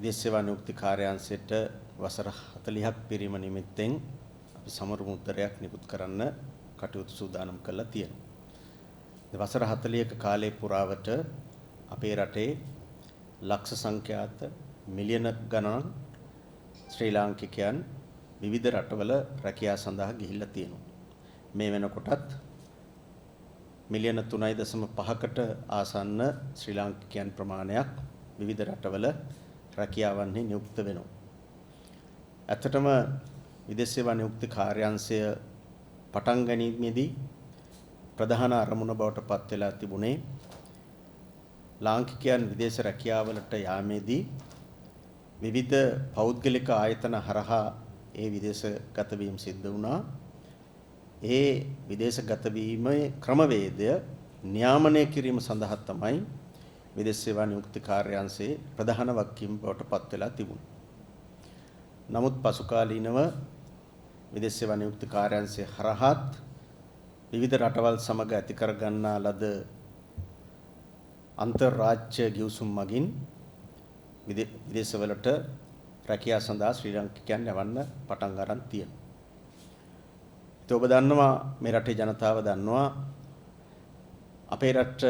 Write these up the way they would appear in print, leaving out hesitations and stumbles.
විදේශ සේවා නියුක්ති කාර්යාංශයට වසර 40ක් පිරීම නිමිත්තෙන් අපි සමරු මුද්දරයක් නිකුත් කරන්න කටයුතු සූදානම් කරලා තියෙනවා. වසර 40ක කාලය පුරාවට අපේ රටේ ලක්ෂ සංඛ්‍යාත මිලියන ගණන් ශ්‍රී ලාංකිකයන් විවිධ රටවල රැකියාව සඳහා ගිහිල්ලා තියෙනවා. මේ වෙනකොටත් මිලියන 3.5කට ආසන්න ශ්‍රී ලාංකිකයන් ප්‍රමාණයක් විවිධ රටවල රැකියාවන්හි නියුක්ත වෙනවා. ඇත්තටම විදේශ සේවා නියුක්ති කාර්යාංශය පටන් ගැනීමේදී ප්‍රධාන අරමුණ බවට පත් වෙලා තිබුණේ ලාංකිකයන් විදේශ රැකියාවලට යාමේදී විවිධ පෞද්ගලික ආයතන හරහා ඒ විදේශගත වීම සිද්ධ වුණා. ඒ විදේශගත වීමේ ක්‍රමවේදය නියාමනය කිරීම සඳහා තමයි විදේශ සේවා නියුක්ති කාර්යාංශයේ ප්‍රධාන වගකීම බවට පත් වෙලා තිබුණා. නමුත් පසු කාලීනව විදේශ සේවා නියුක්ති කාර්යාංශය හරහාත් විවිධ රටවල් සමග ඇති කර ගන්නා ලද අන්තර්රාජ්‍ය ගිවිසුම් මගින් විදේශවලට රැකියාව සඳහා ශ්‍රී ලාංකිකයන් යවන්න පටන් ගන්න තියෙනවා. ඒත් ඔබ දන්නවා මේ රටේ ජනතාව දන්නවා අපේ රට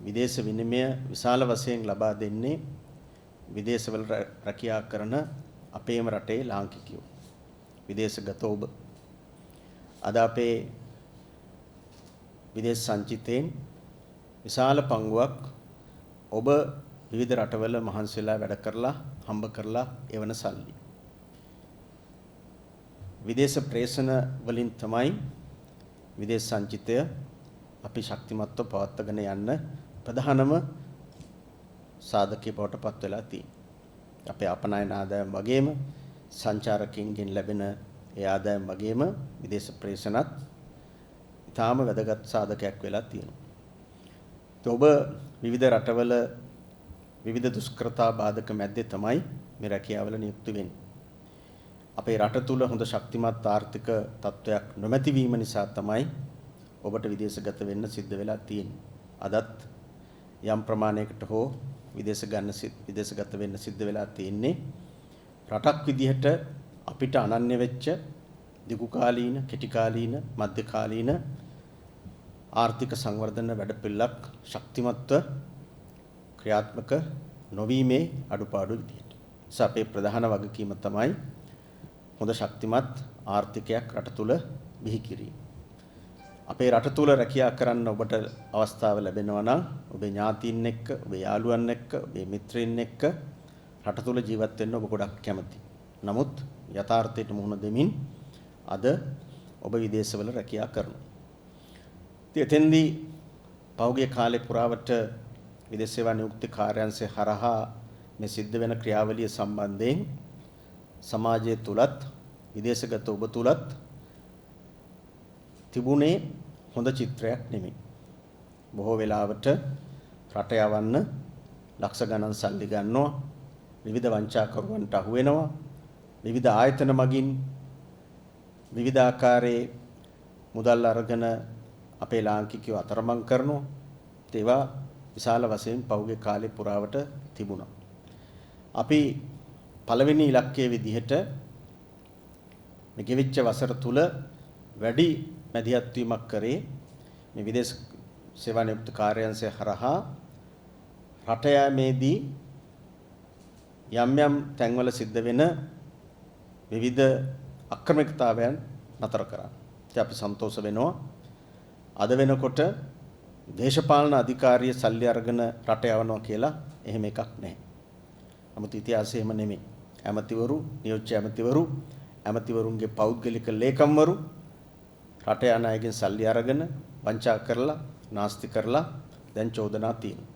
විදේශ විනිමය විශාල වශයෙන් ලබා දෙන්නේ විදේශවල රැකියාව කරන අපේම රටේ ලාංකිකයෝ. විදේශගත ඔබ අද අපේ විදේශ සංචිතයෙන් විශාල පංගුවක් ඔබ විවිධ රටවල මහන්සිලා වැඩ කරලා හම්බ කරලා එවන සල්ලි. විදේශ ප්‍රේෂණ වලින් තමයි විදේශ සංචිතය අපි ශක්තිමත්ව පවත්වාගෙන යන්න ප්‍රධානම සාධකයේ බවට පත් වෙලා තියෙන්නේ. අපේ අපනයන ආදායම් වගේම සංචාරකයන්ගෙන් ලැබෙන ඒ ආදායම් වගේම විදේශ ප්‍රේෂණත් ඊටාම වැදගත් සාධකයක් වෙලා තියෙනවා. ඔබ විවිධ රටවල විවිධ දුෂ්කරතා බාධක මැද්දේ තමයි මේ රැකියාවල නියුක්ත වෙන්නේ. අපේ රට තුල හොඳ ශක්තිමත් ආර්ථික තත්ත්වයක් නොමැති වීම නිසා තමයි ඔබට විදේශගත වෙන්න සිද්ධ වෙලා තියෙන්නේ. අදත් යම් ප්‍රමාණයකට හෝ විදේශගත වෙන්න සිද්ධ වෙලා තියෙන්නේ. රටක් විදිහට අපිට අනන්‍ය වෙච්ච දිගු කාලීන, කෙටි කාලීන, මධ්‍ය කාලීන ආර්ථික සංවර්ධන වැඩපිළිවෙලක් ශක්තිමත්ව ක්‍රියාත්මක නොවීමේ අඩුපාඩු විදිහට. අපේ ප්‍රධාන වගකීම තමයි හොඳ ශක්තිමත් ආර්ථිකයක් රට තුල බිහි කිරීම. අපේ රට තුල රැකියාව කරන්න ඔබට අවස්ථාව ලැබෙනවා නම් ඔබේ ඥාතීන් එක්ක, ඔබේ යාළුවන් එක්ක, ඔබේ මිත්‍රයින් එක්ක රට තුල ජීවත් වෙන්න ඔබ ගොඩක් කැමතියි. නමුත් යථාර්ථයට මුහුණ දෙමින් අද ඔබ විදේශවල රැකියාව කරනවා. එතෙන්දී පෞගේ කාලේ පුරාවට විදේශ සේවා නියුක්ති කාර්යාංශය හරහා මේ සිද්ධ වෙන ක්‍රියාවලිය සම්බන්ධයෙන් සමාජය තුලත් විදේශගත ඔබ තුලත් තිබුණේ හොඳ චිත්‍රයක් නෙමෙයි. බොහෝ වෙලාවට රට යවන්න ලක්ෂ ගණන් සල්ලි ගන්නවා, විවිධ වංචාකරුවන්ට අහු වෙනවා, විවිධ ආයතන මගින් විවිධ ආකාරයේ මුදල් අරගෙන අපේ ලාංකිකයෝ අතරමං කරනවා. ඒවා විශාල වශයෙන් පහුගිය කාලේ පුරාවට තිබුණා. අපි පළවෙනි ඉලක්කයේ විදිහට මේ ගෙවිච්ච වසර තුල වැඩි මැදිහත් වීමක් කරේ මේ විදේශ සේවා නියුක්ති කාර්යාංශය හරහා රට යෑමේදී යම් යම් තැන්වල සිද්ධ වෙන විවිධ අක්‍රමිකතාවයන් නතර කරා. අපි සන්තෝෂ වෙනවා. අද වෙනකොට දේශපාලන අධිකාරිය සල්ලි අරගෙන රට යවනවා කියලා එහෙම එකක් නැහැ. නමුත් ඉතිහාසය එහෙම නෙමෙයි. ඇමතිවරු, නියෝජ්‍ය ඇමතිවරු, ඇමතිවරුන්ගේ පෞද්ගලික ලේකම්වරු රට යන අයගෙන් සල්ලි අරගෙන වංචා කරලා, නාස්ති කරලා දැන් චෝදනා තියෙනවා.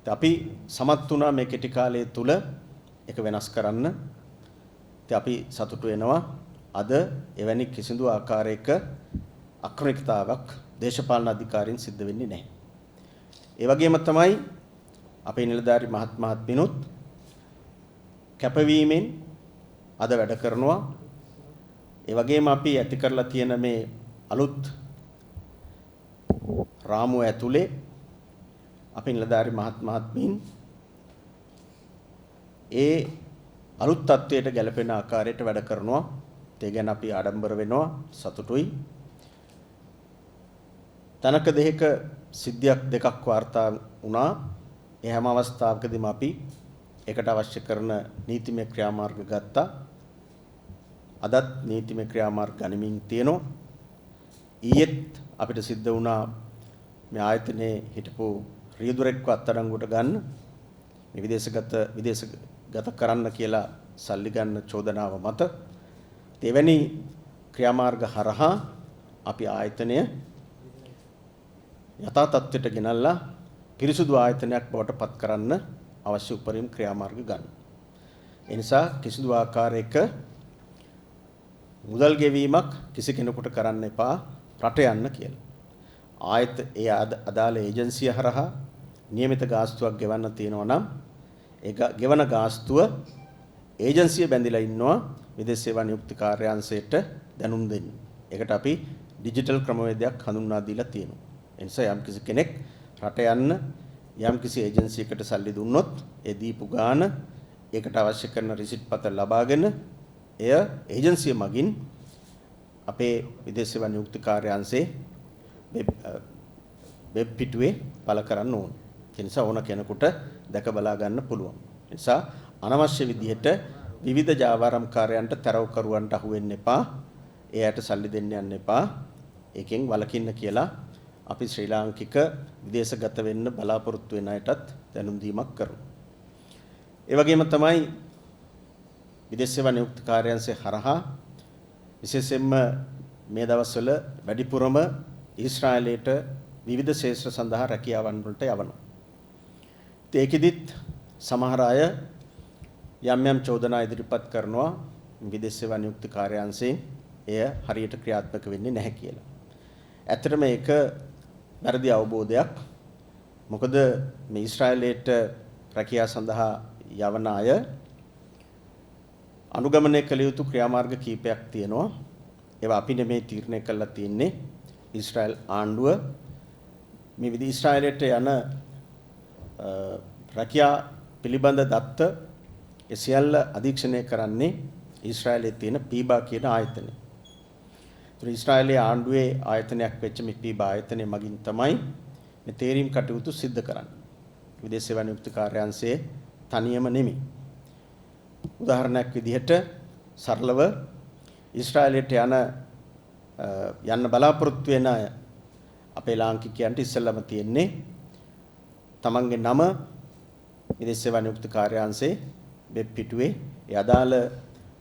අපි සමත් වුණා මේ කෙටි කාලය තුල ඒක වෙනස් කරන්න. අපි සතුටු වෙනවා. අද එවැනි කිසිදු ආකාරයක අක්‍රමිකතාවක් දේශපාලන අධිකාරියෙන් සිද්ධ වෙන්නේ නැහැ. ඒ වගේම තමයි අපේ නිලධාරි මහත්මයාත් කැපවීමෙන් අද වැඩ කරනවා. ඒ වගේම අපි ඇති කරලා තියෙන මේ අලුත් රාමුව ඇතුලේ අපේ නිලධාරි මහත්මීන් ඒ අලුත් තත්ත්වයට ගැලපෙන ආකාරයට වැඩ කරනවා. ඒ ගැන අපි ආඩම්බර වෙනවා, සතුටුයි. තනක දෙක සිද්ධියක් දෙකක් වාර්තා වුණා. ඒ හැම අවස්ථාවකදීම අපි ඒකට අවශ්‍ය කරන නීතිමය ක්‍රියාමාර්ග ගත්තා. අදත් නීතිමය ක්‍රියාමාර්ග ගනිමින් තියෙනවා. ඊයේත් අපිට සිද්ධ වුණා මේ ආයතනයේ හිටපු රියදුරෙක්ව අත්අඩංගුවට ගන්න. මේ විදේශගත කරන්න කියලා සල්ලි ගන්න චෝදනාව මත එවැනි ක්‍රියාමාර්ග හරහා අපි ආයතනය යථා තත්ත්වයට ගෙනල්ලා පිරිසුදු ආයතනයක් බවට පත් කරන්න අවශ්‍ය උපරිම ක්‍රියාමාර්ග ගන්න. ඒ නිසා කිසිදු ආකාරයක මුදල් ගෙවීමක් කිසි කෙනෙකුට කරන්න එපා රට යන්න කියලා. ඒ අදාළ ඒජන්සිය හරහා නියමිත ගාස්තුවක් ගෙවන්න තියෙනවා නම් ඒ ගෙවන ගාස්තුව ඒජන්සිය බැඳිලා ඉන්නවා විදේශ සේවා නියුක්ති කාර්යාංශයට දැනුම් දෙන්න. ඒකට අපි ඩිජිටල් ක්‍රමවේදයක් හඳුන්වා දීලා තියෙනවා. ඒ නිසා යම්කිසි කෙනෙක් රට යන්න යම්කිසි ඒජන්සියකට සල්ලි දුන්නොත් ඒ දීපු ගාන ඒකට අවශ්‍ය කරන රිසිට් පත්‍ර ලබාගෙන එය ඒජන්සිය මගින් අපේ විදේශ සේවා නියුක්ති කාර්යාංශයේ වෙබ් පිටුවේ පළ කරන්න ඕන. ඒ නිසා ඕන කෙනෙකුට දැක බලා ගන්න පුළුවන්. ඒ නිසා අනවශ්‍ය විදිහට විවිධ ජාවාරම්කාරයන්ට තරවකරුවන්ට අහු වෙන්න එපා. එයාට සල්ලි දෙන්න යන්න එපා. ඒකෙන් වළකින්න කියලා අපි ශ්‍රී ලාංකික විදේශගත වෙන්න බලාපොරොත්තු වෙන අයටත් දැනුම් දීමක් කරනවා. ඒ වගේම තමයි විදේශ සේවා නියුක්ති කාර්යාංශය හරහා විශේෂයෙන්ම මේ දවස්වල වැඩිපුරම ඊශ්‍රායලයට විවිධ ශේෂ්ත්‍ර සඳහා රැකියාවන් වලට යවනවා. ඒකෙදිත් සමහර අය යම් යම් චෝදනා ඉදිරිපත් කරනවා විදේශ සේවා නියුක්ති කාර්යාංශයෙන් එය හරියට ක්‍රියාත්මක වෙන්නේ නැහැ කියලා. ඇත්තටම ඒක වැරදි අවබෝධයක්. මොකද මේ ඊශ්‍රායලයට රැකියාව සඳහා යවන අය අනුගමනය කළ යුතු ක්‍රියාමාර්ග කීපයක් තියෙනවා. ඒවා අපි නෙමේ තීරණය කළා තියෙන්නේ. ඊශ්‍රායල් ආණ්ඩුව මේ විදිහ ඊශ්‍රායලයට යන රැකියා පිළිබඳ දත්ත ඒ සියල්ල අධීක්ෂණය කරන්නේ ඊශ්‍රායලයේ තියෙන පීබා කියන ආයතනය. ඒ ඊශ්‍රායලයේ ආණ්ඩුවේ ආයතනයක් වෙච්ච මේ පීබා ආයතනය මගින් තමයි මේ තේරීම් කටයුතු සිද්ධ කරන්නේ. විදේශ සේවා නියුක්ති කාර්යාංශයේ තනියම නෙමෙයි. උදාහරණයක් විදිහට සරලව ඊශ්‍රායලයට යන්න බලාපොරොත්තු වෙන අය අපේ ලාංකිකයන්ට ඉස්සෙල්ලාම තියෙන්නේ තමන්ගේ නම විදේශ සේවා නියුක්ති කාර්යාංශයේ වෙබ් පිටුවේ ඒ අදාළ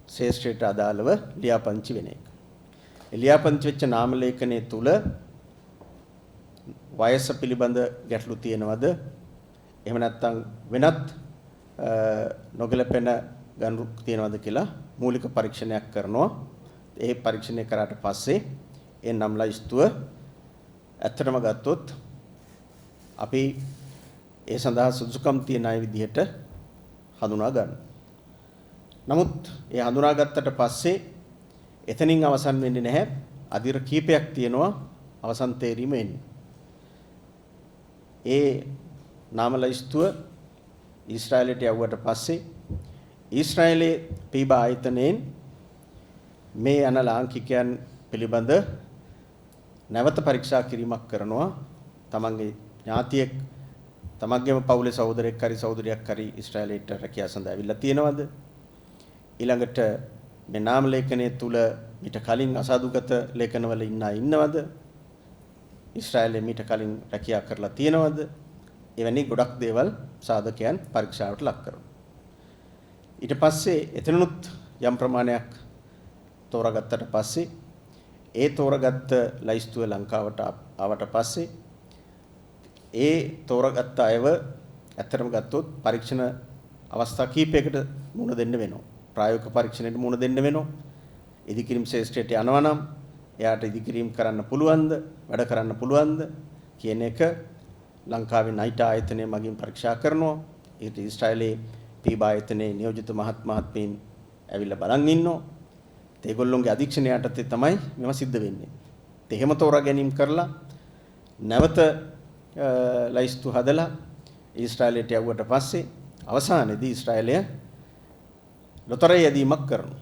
ශේෂ්ත්‍රයට අදාළව ලියාපදිංචි වෙන එක. ඒ ලියාපදිංචි වෙච්ච නාම ලේඛනයේ තුල වයස පිළිබඳ ගැටලු තියෙනවද? එහෙම නැත්නම් වෙනත් නොගැලපෙන ගණු තියෙනවද කියලා මූලික පරීක්ෂණයක් කරනවා. ඒ පරීක්ෂණය කරාට පස්සේ ඒ නම් ලයිස්තුව ඇත්තටම ගත්තොත් අපි ඒ සඳහා සුදුසුකම් තියෙන අය විදිහට හඳුනා ගන්න. නමුත් ඒ හඳුනාගත්තට පස්සේ එතනින් අවසන් වෙන්නේ නැහැ. අදිර කීපයක් තියෙනවා අවසන් තේරීම එන්නේ. ඒ නාම ලයිස්තුව ඊශ්‍රායලයට යවුවට පස්සේ ඊශ්‍රායලයේ පීබා ආයතනයෙන් මේ යන ලාංකිකයන් පිළිබඳ නැවත පරීක්ෂා කිරීමක් කරනවා. තමන්ගේ ඥාතියෙක් තමන්ගේම පවුලේ සහෝදරයෙක් හරි සහෝදරියක් හරි ඊශ්‍රායලයට රැකියාව සඳහා ඇවිල්ලා තියෙනවද? ඊළඟට මේ නාම ලේඛනයේ තුල ඊට කලින් අසාධුගත ලේඛනවල ඉන්නවද? ඊශ්‍රායලයේ ඊට කලින් රැකියාව කරලා තියෙනවද? එවැනි ගොඩක් දේවල් සාධකයන් පරීක්ෂාවට ලක් කරනවා. ඊට පස්සේ එතනනුත් යම් ප්‍රමාණයක් තෝරාගත්තට පස්සේ ඒ තෝරාගත්ත ලයිස්තුව ලංකාවට ආවට පස්සේ ඒ තෝරාගත්ත අයව ඇත්තටම ගත්තොත් පරීක්ෂණ අවස්ථා කීපයකට මුහුණ දෙන්න වෙනවා. ප්‍රායෝගික පරීක්ෂණයට මුහුණ දෙන්න වෙනවා. ඉදිකිරීම් ශේෂ්ත්‍රයට යනවා නම් එයාට ඉදිකිරීම් කරන්න පුළුවන්ද? වැඩ කරන්න පුළුවන්ද කියන එක ලංකාවේ නයිට් ආයතනය මගින් පරීක්ෂා කරනවා. ඊට ඊශ්‍රායලයේ පීබා ආයතනයේ නියෝජිත මහත්මීන් ඇවිල්ලා බලන් ඉන්නවා. ඒගොල්ලොන්ගේ අධීක්ෂණය යටතේ තමයි මේව සිද්ධ වෙන්නේ. එහෙම තෝරා ගැනීම කරලා නැවත ලයිස්තු හදලා ඊශ්‍රායලයට යවුවට පස්සේ අවසානයේදී ඊශ්‍රායලය ලොතරැයි යැදීමක් කරනවා.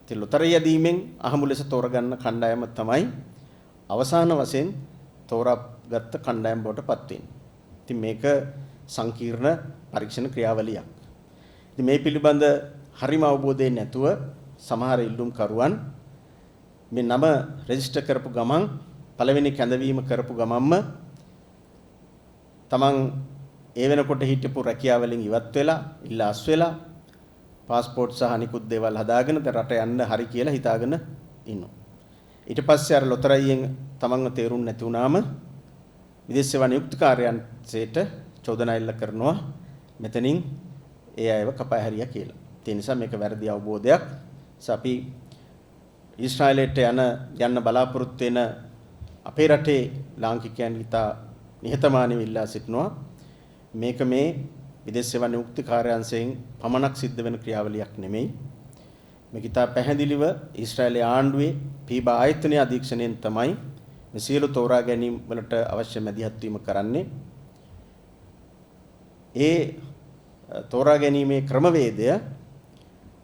ඉතින් ලොතරැයි යැදීමෙන් අහමු ලෙස තෝරගන්න කණ්ඩායම තමයි අවසාන වශයෙන් තෝරාගත් කණ්ඩායම බවට පත් වෙන්නේ. ඉතින් මේක සංකීර්ණ පරීක්ෂණ ක්‍රියාවලියක්. ඉතින් මේ පිළිබඳ හරිම අවබෝධයෙන් නැතුව සමහර ඉල්ලුම් කරුවන් මේ නම රෙජිස්ටර් කරපු ගමන් පළවෙනි කැඳවීම කරපු ගමන්ම තමන් ඒ වෙනකොට හිටපු රැකියාවලින් ඉවත් වෙලා ඉල්ලාස් වෙලා පාස්පෝර්ට් සහ අනිකුත් දේවල් හදාගෙන දැන් රට යන්න හරි කියලා හිතාගෙන ඉන්නවා. ඊට පස්සේ අර ලොතරැයියෙන් තමන්ව තේරුම් නැති වුණාම විදේශ සේවා නියුක්ති කාර්යාංශයට චෝදනා එල්ල කරනවා මෙතනින් ඒ අයව කපා හැරියා කියලා. ඒ නිසා මේක වැරදි අවබෝධයක්. අපි ඊශ්‍රායලයට යන්න බලාපොරොත්තු වෙන අපේ රටේ ලාංකිකයන් ඉතා නිහතමානීව ඉල්ලා සිටිනවා. මේක මේ විදේශ සේවා නියුක්ති කාර්යාංශයෙන් පමණක් සිද්ධ වෙන ක්‍රියාවලියක් නෙමෙයි. මේක ඉතා පැහැදිලිව ඊශ්‍රායලයේ ආණ්ඩුවේ පීබා ආයතනයේ අධීක්ෂණයෙන් තමයි මේ සියලු තෝරා ගැනීම වලට අවශ්‍ය මැදිහත් වීම කරන්නේ. ඒ තෝරා ගැනීමේ ක්‍රමවේදය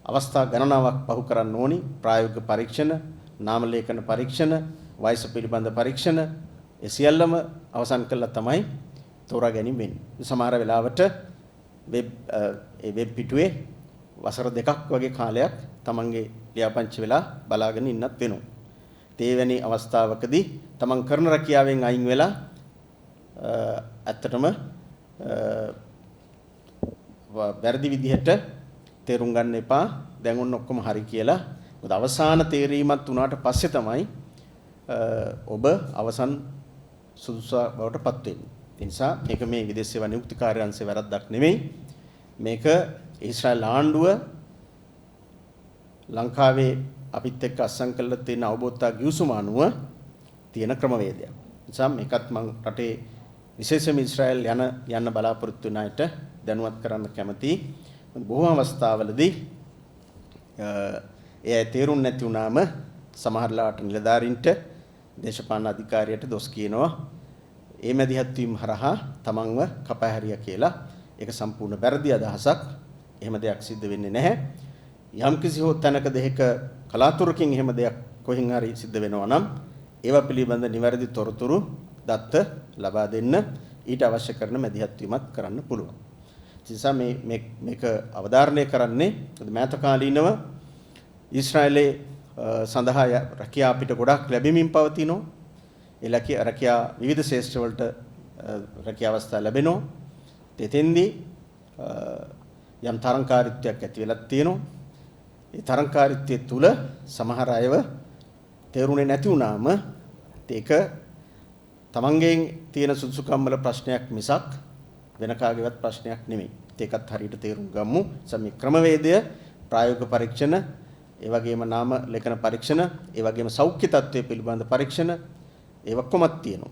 අවස්ථා ගණනාවක් පහු කරන්න ඕනි. ප්‍රායෝගික පරීක්ෂණ, නාම ලේඛන පරීක්ෂණ, වයස පිළිබඳ පරීක්ෂණ ඒ සියල්ලම අවසන් කළා තමයි තෝරා ගැනීම වෙන්නේ. සමහර වෙලාවට වෙබ් පිටුවේ වසර 2ක් වගේ කාලයක් තමන්ගේ ලියාපදිංචි වෙලා බලාගෙන ඉන්නත් වෙනවා. තේවැනි අවස්ථාවකදී තමන් කරන රැකියාවෙන් අයින් වෙලා ඇත්තටම වැරදි විදිහට තේරුම් ගන්න එපා. දැන් ඔන්න ඔක්කොම හරි කියලා. මොකද අවසාන තේරීමත් උනාට පස්සේ තමයි ඔබ අවසන් සුදුසා බවට පත් වෙන්නේ. ඒ නිසා මේක මේ විදේශ සේවා නියුක්ති කාර්යාංශයේ වැරද්දක් නෙමෙයි. මේක ඊශ්‍රායල් ආණ්ඩුව ලංකාවේ අපිත් එක්ක අත්සන් කළා තියෙන අවබෝධතා ගිවිසුම අනුව තියෙන ක්‍රමවේදයක්. නිසා මේකත් මම රටේ විශේෂයෙන්ම ඊශ්‍රායල් යන්න බලාපොරොත්තු වෙන අයට දැනුවත් කරන්න කැමතියි. බොහෝ අවස්ථාවලදී ඒ තේරුම් නැති වුණාම සමහරලාට නිලධාරීන්ට දේශපාලන අධිකාරියට දොස් කියනවා. ඒ මැදිහත් වීම හරහා තමන්ව කපා හැරියා කියලා. ඒක සම්පූර්ණ වැරදි අදහසක්. එහෙම දෙයක් සිද්ධ වෙන්නේ නැහැ. යම්කිසි හෝ තැනක දෙයක කලාතුරකින් එහෙම දෙයක් කොහෙන් හරි සිද්ධ වෙනවා නම් ඒවා පිළිබඳ නිවැරදි තොරතුරු දත්ත ලබා දෙන්න ඊට අවශ්‍ය කරන මැදිහත් වීමක් කරන්න පුළුවන්. ඒ නිසා මේක අවධාරණය කරන්නේ මෑත කාලීනව ඊශ්‍රායලයේ සඳහා රැකියාව අපිට ගොඩක් ලැබෙමින් පවතිනවා. ඒ රැකියාව විවිධ ශේෂ්ත්‍ර වලට රැකියාව අවස්ථා ලැබෙනවා. එතෙන්දී යම් තරංකාරීත්වයක් ඇති වෙලා තියෙනවා. ඒ තරංකාරීත්වය තුල සමහර අයව තේරුනේ නැති වුණාම ඒක තමන්ගෙන් තියෙන සුදුසුකම් වල ප්‍රශ්නයක් මිසක් වෙන කාගේවත් ප්‍රශ්නයක් නෙමෙයි. ඒකත් හරියට තේරුම් ගමු. සමි ක්‍රමවේදය ප්‍රායෝගික පරීක්ෂණ, ඒ වගේම නාම ලේඛන පරීක්ෂණ, ඒ වගේම සෞඛ්‍ය තත්ත්වය පිළිබඳ පරීක්ෂණ ඒ ඔක්කොමත් තියෙනවා.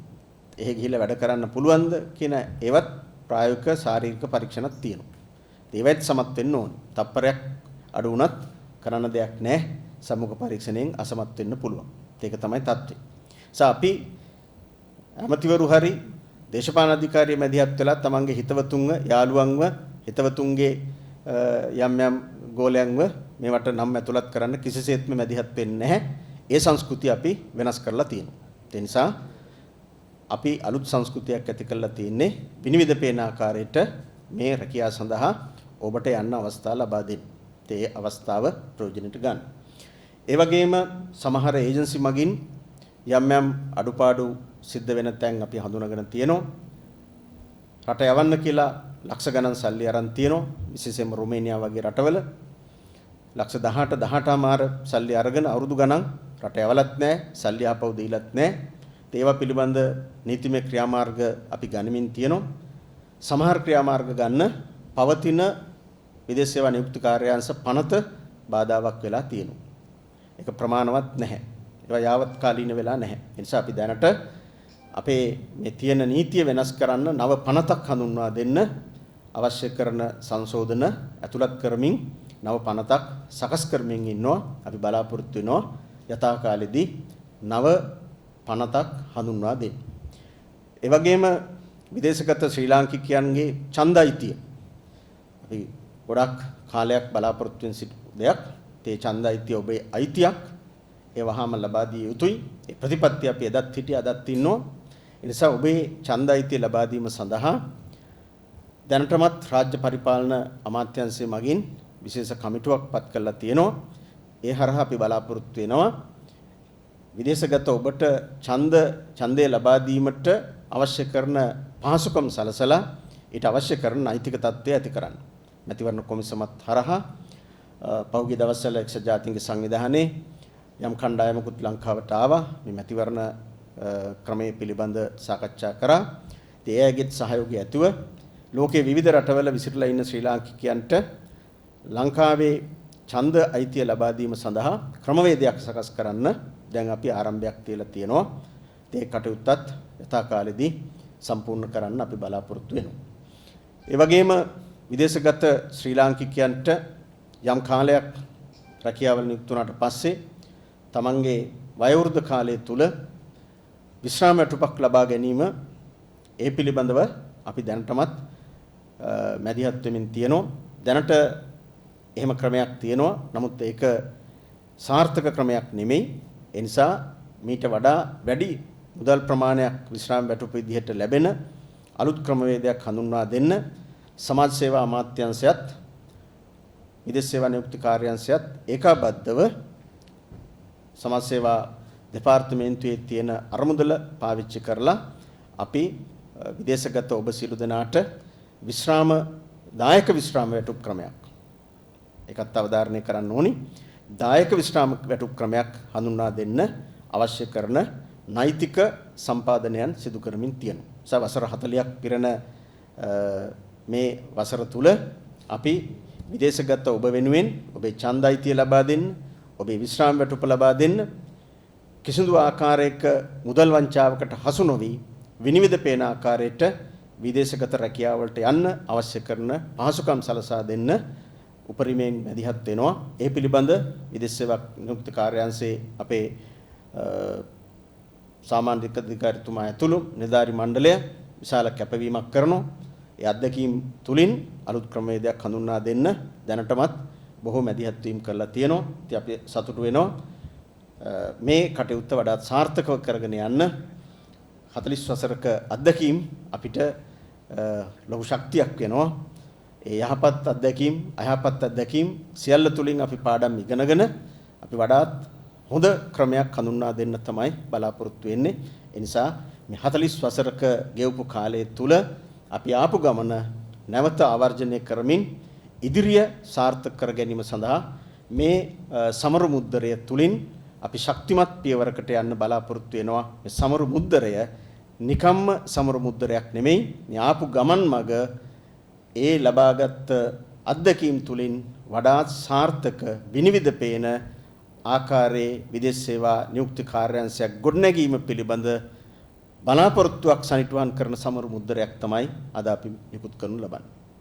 එහෙ ගිහිල්ලා වැඩ කරන්න පුළුවන්ද කියන ඒවත් ප්‍රායෝගික ශාරීරික පරීක්ෂණක් තියෙනවා. ඒවත් සමත් වෙන්න ඕනේ. තප්පරයක් අඩු වුණත් කරන්න දෙයක් නැහැ. සම්මුඛ පරීක්ෂණයෙන් අසමත් වෙන්න පුළුවන්. ඒක තමයි தත්ත්වය. අපි අමතිවරු හරි දේශපාලන අධිකාරිය මැදිහත් වෙලා තමන්ගේ හිතවතුන්ව, යාළුවන්ව, හිතවතුන්ගේ යම් ගෝලයන්ව මේවට නම් ඇතුළත් කරන්න කිසිසේත්ම මැදිහත් වෙන්නේ නැහැ. ඒ සංස්කෘතිය අපි වෙනස් කරලා තියෙනවා. ඒ නිසා අපි අලුත් සංස්කෘතියක් ඇති කරලා තියෙන්නේ විනිවිද පේන ආකාරයට මේ රැකියාව සඳහා ඔබට යන්න අවස්ථාව ලබා දෙන්න. ඒ අවස්ථාව ප්‍රයෝජනෙට ගන්න. ඒ වගේම සමහර ඒජන්සි මගින් යම් අඩුපාඩු සිද්ධ වෙන තැන් අපි හඳුනාගෙන තියෙනවා. රට යවන්න කියලා ලක්ෂ ගණන් සල්ලි අරන් තියෙනවා. විශේෂයෙන්ම රුමේනියා වගේ රටවල ලක්ෂ 18 මාර සල්ලි අරගෙන අවුරුදු ගණන් රට යවලත් නැහැ, සල්ලි ආපහු දීලත් නැහැ. ඒවා පිළිබඳ නීතිමය ක්‍රියාමාර්ග අපි ගනිමින් තියෙනවා. සමහර ක්‍රියාමාර්ග ගන්න පවතින විදේශ සේවා නියුක්ති කාර්යාංශ පනත බාධාවක් වෙලා තියෙනවා. ඒක ප්‍රමාණවත් නැහැ. ඒවා යාවත් කාලීන වෙලා නැහැ. ඒ නිසා අපි දැනට අපේ මේ තියෙන නීතිය වෙනස් කරන්න නව පනතක් හඳුන්වා දෙන්න අවශ්‍ය කරන සංශෝධන ඇතුළත් කරමින් නව පනතක් සකස් කරමින් ඉන්නවා. අපි බලාපොරොත්තු වෙනවා යථා කාලෙදී නව පනතක් හඳුන්වා දෙන්න. ඒ වගේම විදේශගත ශ්‍රී ලාංකිකයන්ගේ ඡන්ද අයිතිය අපි ගොඩක් කාලයක් බලාපොරොත්තු වෙන සිට දෙයක්. ඒ ඡන්ද අයිතිය ඔබේ අයිතියක්. ඒ වහාම ලබා දිය යුතුයි. ඒ ප්‍රතිපත්තිය අපි එදත් හිටිය අදත් ඉන්නවා. ඒ නිසා ඔබේ ඡන්ද අයිතිය ලබා දීම සඳහා දැනටමත් රාජ්‍ය පරිපාලන අමාත්‍යාංශය මගින් විශේෂ කමිටුවක් පත් කරලා තියෙනවා. ඒ හරහා අපි බලාපොරොත්තු වෙනවා විදේශගත ඔබට ඡන්දය ලබා දීමට අවශ්‍ය කරන පහසුකම් සලසලා ඊට අවශ්‍ය කරන නෛතික තත්ත්වය ඇති කරන්න. මැතිවරණ කොමිසමත් හරහා පහුගිය දවස්වල එක්සත් ජාතීන්ගේ සංවිධානයේ යම් කණ්ඩායමකුත් ලංකාවට ආවා. මේ මැතිවරණ ක්‍රමයේ පිළිබඳ සාකච්ඡා කරා. ඒ අයගේ සහයෝගය ඇතුව ලෝකයේ විවිධ රටවල විසිරලා ඉන්න ශ්‍රී ලාංකිකයන්ට ලංකාවේ ඡන්ද අයිතිය ලබා දීම සඳහා ක්‍රමවේදයක් සකස් කරන්න දැන් අපි ආරම්භයක් තියලා තියෙනවා. ඒ කටයුත්තත් යථාකාලෙදී සම්පූර්ණ කරන්න අපි බලාපොරොත්තු වෙනවා. ඒ වගේම විදේශගත ශ්‍රී ලාංකිකයන්ට යම් කාලයක් රැකියාවල නියුක්ත වුණාට පස්සේ තමන්ගේ වයෝවෘද්ධ කාලය තුල විශ්‍රාම වැටුපක් ලබා ගැනීම ඒ පිළිබඳව අපි දැනටමත් මැදිහත් වෙමින් තියෙනවා. දැනට එහෙම ක්‍රමයක් තියෙනවා. නමුත් ඒක සාර්ථක ක්‍රමයක් නෙමෙයි. ඒ නිසා මීට වඩා වැඩි මුදල් ප්‍රමාණයක් විශ්‍රාම වැටුප විදිහට ලැබෙන අලුත් ක්‍රමවේදයක් හඳුන්වා දෙන්න සමාජ සේවා අමාත්‍යාංශයත් විදේශ සේවා නියුක්ති කාර්යාංශයත් ඒකාබද්ධව සමාජ සේවා දෙපාර්තමේන්තුවේ තියෙන අරමුදල පාවිච්චි කරලා අපි විදේශගත ඔබ සියලු දෙනාට දායක විශ්‍රාම වැටුප් ක්‍රමයක් ඒකත් අවධාරණය කරන්න ඕනි. දායක විශ්‍රාම වැටුප් ක්‍රමයක් හඳුන්වා දෙන්න අවශ්‍ය කරන නෛතික සම්පාදනයන් සිදු කරමින් තියෙනවා. වසර 40ක් පිරෙන මේ වසර තුල අපි විදේශගත ඔබ වෙනුවෙන් ඔබේ ඡන්ද අයිතිය ලබා දෙන්න, ඔබේ විශ්‍රාම වැටුප ලබා දෙන්න කිසිදු ආකාරයක මුදල් වංචාවකට හසු නොවි විනිවිද පේන ආකාරයට විදේශගත රැකියාවලට යන්න අවශ්‍ය කරන පහසුකම් සලසා දෙන්න උපරිමයෙන් මැදිහත් වෙනවා. ඒ පිළිබඳ විදේශ සේවා නියුක්ති කාර්යාංශයේ අපේ සාමාන්‍ය අධිකාරිතුමා ඇතුළු නිලධාරි මණ්ඩලය විශාල කැපවීමක් කරනවා. ඒ අත්දැකීම් තුලින් අලුත් ක්‍රමවේදයක් හඳුන්වා දෙන්න දැනටමත් බොහෝ මැදිහත් වීම කරලා තියෙනවා. ඉතින් අපි සතුටු වෙනවා මේ කටයුත්ත වඩාත් සාර්ථකව කරගෙන යන්න. 40 වසරක අත්දැකීම් අපිට ලොකු ශක්තියක් වෙනවා. ඒ යහපත් අත්දැකීම් අයහපත් අත්දැකීම් සියල්ල තුලින් අපි පාඩම් ඉගෙනගෙන අපි වඩාත් හොඳ ක්‍රමයක් හඳුන්වා දෙන්න තමයි බලාපොරොත්තු වෙන්නේ. ඒ නිසා මේ 40 වසරක ගෙවපු කාලය තුල අපි ආපු ගමන නැවත ආවර්ජනය කරමින් ඉදිරිය සාර්ථක කර ගැනීම සඳහා මේ සමරු මුද්දරය තුලින් අපි ශක්තිමත් පියවරකට යන්න බලාපොරොත්තු වෙනවා. මේ සමරු මුද්දරය නිකම්ම සමරු මුද්දරයක් නෙමෙයි. මේ ආපු ගමන් මග ඒ ලබාගත් අත්දැකීම් තුලින් වඩාත් සාර්ථක විනිවිද පේන ආකාරයේ විදේශ සේවා නියුක්ති කාර්යාංශයක් ගොඩනැගීම පිළිබඳ බලාපොරොත්තුවක් සනිටුහන් කරන සමරු මුද්දරයක් තමයි අද අපි නිකුත් කරනු ලබන්නේ.